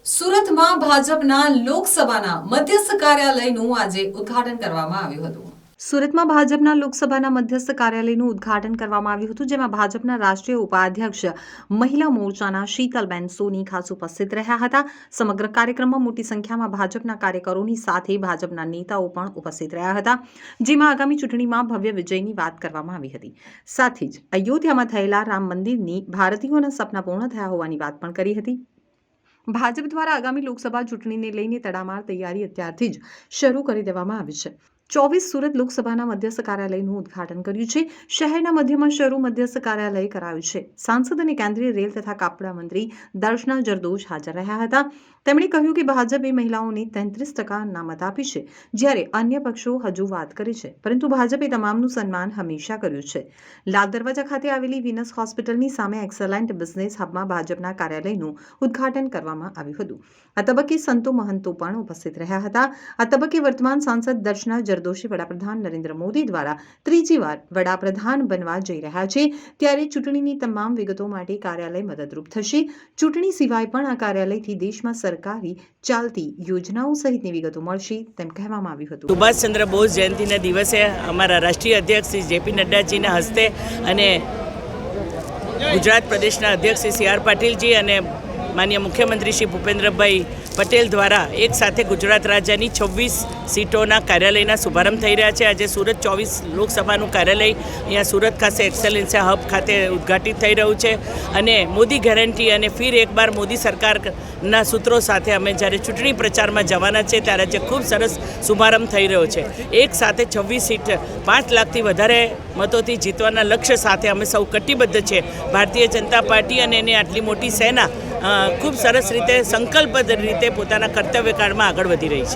સુરતમાં ભાજપના લોકસભાના મધ્યસ્થ કાર્યાલયનું આજે ઉદ્ઘાટન કરવામાં આવ્યું હતું। સુરતમાં ભાજપના લોકસભાના મધ્યસ્થ કાર્યાલયનું ઉદ્ઘાટન કરવામાં આવ્યું હતું, જેમાં ભાજપના રાષ્ટ્રીય ઉપાધ્યક્ષ મહિલા મોરચાના શીતલબેન સોની ખાસ ઉપસ્થિત રહ્યા હતા। સમગ્ર કાર્યક્રમમાં મોટી સંખ્યામાં ભાજપના કાર્યકરોની સાથે ભાજપના નેતાઓ પણ ઉપસ્થિત રહ્યા હતા, જેમાં આગામી ચૂંટણીમાં ભવ્ય વિજયની વાત કરવામાં આવી હતી। સાથે જ અયોધ્યામાં થયેલા રામ મંદિરની ભારતીયોના સપના પૂર્ણ થયા હોવાની વાત પણ કરી હતી। ભાજપ દ્વારા આગામી લોકસભા ચૂંટણીને લઈને તડામાર તૈયારી અત્યારથી જ શરૂ કરી દેવામાં આવી છે। 24 સુરત લોકસભાના મધ્યસ્થ કાર્યાલયનું ઉદ્ઘાટન કર્યું છે। શહેરના મધ્યમાં શરૂ મધ્યસ્થ કાર્યાલય કરાયું છે। સાંસદ અને કેન્દ્રીય રેલ તથા કાપડા મંત્રી દર્શના જરદોશ હાજર રહ્યા હતા। તેમણે કહ્યું કે ભાજપે મહિલાઓને 33% અનામત આપી છે, જ્યારે અન્ય પક્ષો હજુ વાત કરે છે, પરંતુ ભાજપે તમામનું સન્માન હંમેશા કર્યું છે। લાલ દરવાજા ખાતે આવેલી વિનસ હોસ્પિટલની સામે એક્સલન્ટ બિઝનેસ હબમાં ભાજપના કાર્યાલયનું ઉદ્ઘાટન કરવામાં આવ્યું હતું। આ તબક્કે સંતો મહંતો પણ ઉપસ્થિત રહ્યા હતા। આ તબક્કે વર્તમાન સાંસદ દર્શના જરદોશી વડાપ્રધાન નરેન્દ્ર મોદી દ્વારા ત્રીજી વાર વડાપ્રધાન બનવા જઈ રહ્યા છે, ત્યારે ચૂંટણીની તમામ વિગતો માટે કાર્યાલય મદદરૂપ થશે। ચૂંટણી સિવાય પણ આ કાર્યાલયથી દેશમાં સરકારી ચાલતી યોજનાઓ સહિતની વિગતો મળશે તેમ કહેવામાં આવ્યું હતું। સુભાષચંદ્ર બોઝ જયંતિના દિવસે અમારા રાષ્ટ્રીય અધ્યક્ષ શ્રી જેપી નડ્ડાજીના હસ્તે અને ગુજરાત પ્રદેશના અધ્યક્ષ શ્રી સી આર પાટીલજી અને માનનીય મુખ્યમંત્રી શ્રી ભૂપેન્દ્રભાઈ પટેલ દ્વારા એક સાથે ગુજરાત રાજ્યની 26 સીટોના કાર્યાલયના શુભારંભ થઈ રહ્યા છે। આજે સુરત 24 લોકસભાનું કાર્યાલય અહીંયા સુરત ખાતે એક્સેલન્સી હબ ખાતે ઉદ્ઘાટિત થઈ રહ્યું છે અને મોદી ગેરંટી અને ફિર એક બાર મોદી સરકારના સૂત્રો સાથે અમે જ્યારે ચૂંટણી પ્રચારમાં જવાના છે ત્યારે આજે ખૂબ સરસ શુભારંભ થઈ રહ્યો છે। એક સાથે 26 સીટ 5 લાખથી વધારે મતોથી જીતવાના લક્ષ્ય સાથે અમે સૌ કટિબદ્ધ છે। ભારતીય જનતા પાર્ટી અને એની આટલી મોટી સેના ખૂબ સરસ રીતે સંકલ્પબદ્ધ રીતે પોતાના કર્તવ્યકાળમાં આગળ વધી રહી છે।